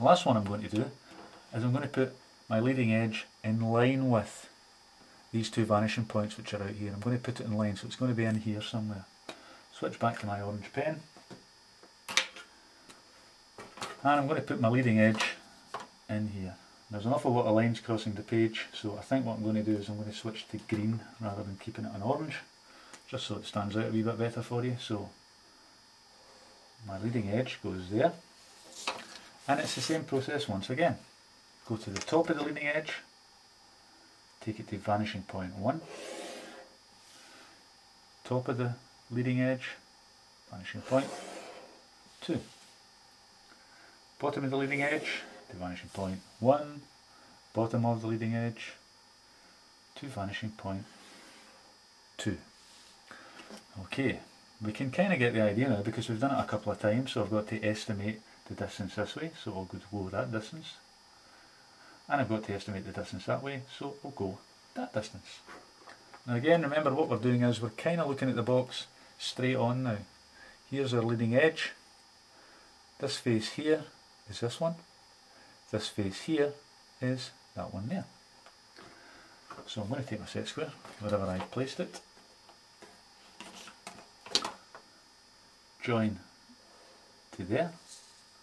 The last one I'm going to do is I'm going to put my leading edge in line with these two vanishing points which are out here. I'm going to put it in line, so it's going to be in here somewhere. Switch back to my orange pen, and I'm going to put my leading edge in here. There's an awful lot of lines crossing the page, so I think what I'm going to do is I'm going to switch to green rather than keeping it on orange, just so it stands out a wee bit better for you. So my leading edge goes there, and it's the same process once again. Go to the top of the leading edge, take it to vanishing point 1, top of the leading edge, vanishing point 2, bottom of the leading edge to vanishing point 1, bottom of the leading edge to vanishing point 2. Okay, we can kind of get the idea now because we've done it a couple of times, so I've got to estimate the distance this way, so we'll go that distance, and I've got to estimate the distance that way, so we'll go that distance. Now again, remember what we're doing is we're kind of looking at the box straight on now. Here's our leading edge, this face here is this one, this face here is that one there. So I'm going to take my set square, wherever I've placed it, join to there,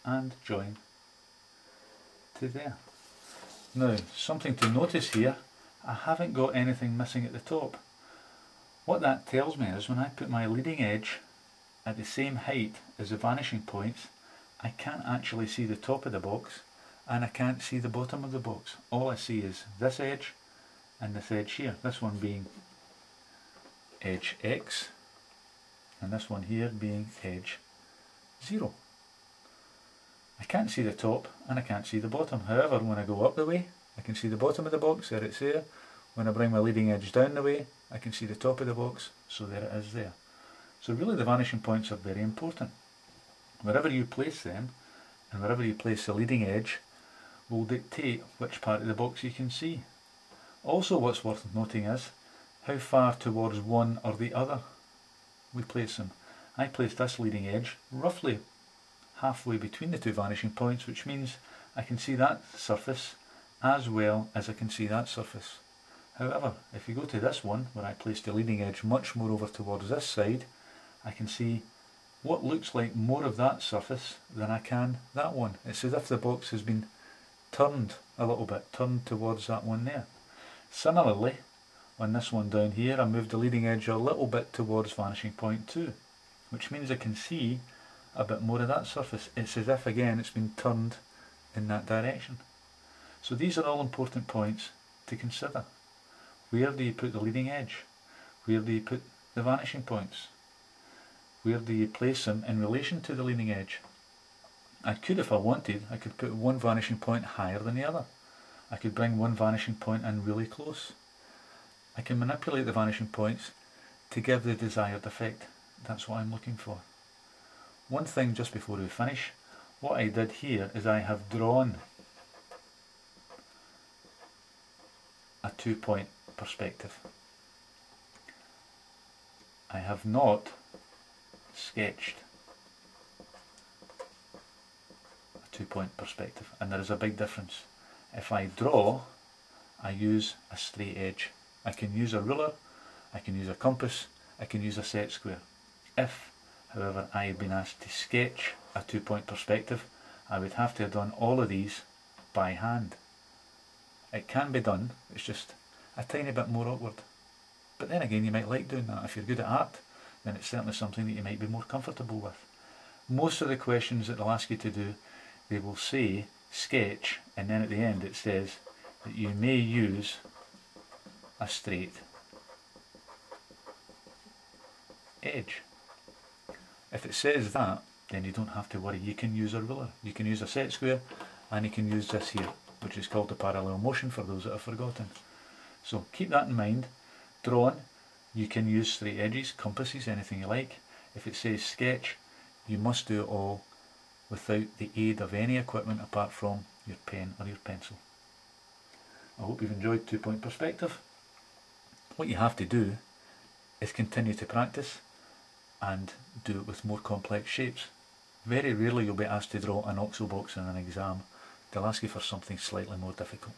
and join to there. Now, something to notice here, I haven't got anything missing at the top. What that tells me is when I put my leading edge at the same height as the vanishing points, I can't actually see the top of the box, and I can't see the bottom of the box. All I see is this edge and this edge here, this one being edge X and this one here being edge 0. I can't see the top and I can't see the bottom. However, when I go up the way, I can see the bottom of the box, there it's there. When I bring my leading edge down the way, I can see the top of the box, so there it is there. So really the vanishing points are very important. Wherever you place them, and wherever you place the leading edge, will dictate which part of the box you can see. Also what's worth noting is how far towards one or the other we place them. I placed this leading edge roughly halfway between the two vanishing points, which means I can see that surface as well as I can see that surface. However, if you go to this one, where I placed the leading edge much more over towards this side, I can see what looks like more of that surface than I can that one. It's as if the box has been turned a little bit, turned towards that one there. Similarly, on this one down here, I moved the leading edge a little bit towards vanishing point 2, which means I can see a bit more of that surface. It's as if again it's been turned in that direction. So these are all important points to consider. Where do you put the leading edge? Where do you put the vanishing points? Where do you place them in relation to the leading edge? I could, if I wanted, I could put one vanishing point higher than the other. I could bring one vanishing point in really close. I can manipulate the vanishing points to give the desired effect. That's what I'm looking for. One thing just before we finish, what I did here is I have drawn a 2-point perspective. I have not sketched a 2-point perspective, and there is a big difference. If I draw, I use a straight edge. I can use a ruler, I can use a compass, I can use a set square. If, however, I had been asked to sketch a 2-point perspective, I would have to have done all of these by hand. It can be done, it's just a tiny bit more awkward. But then again, you might like doing that. If you're good at art, then it's certainly something that you might be more comfortable with. Most of the questions that they'll ask you to do, they will say sketch, and then at the end it says that you may use a straight edge. If it says that, then you don't have to worry. You can use a ruler, you can use a set square, and you can use this here, which is called the parallel motion for those that have forgotten. So keep that in mind. Drawing, you can use straight edges, compasses, anything you like. If it says sketch, you must do it all without the aid of any equipment apart from your pen or your pencil. I hope you've enjoyed 2-point perspective. What you have to do is continue to practice and do it with more complex shapes. Very rarely you'll be asked to draw an OXO box in an exam, they'll ask you for something slightly more difficult.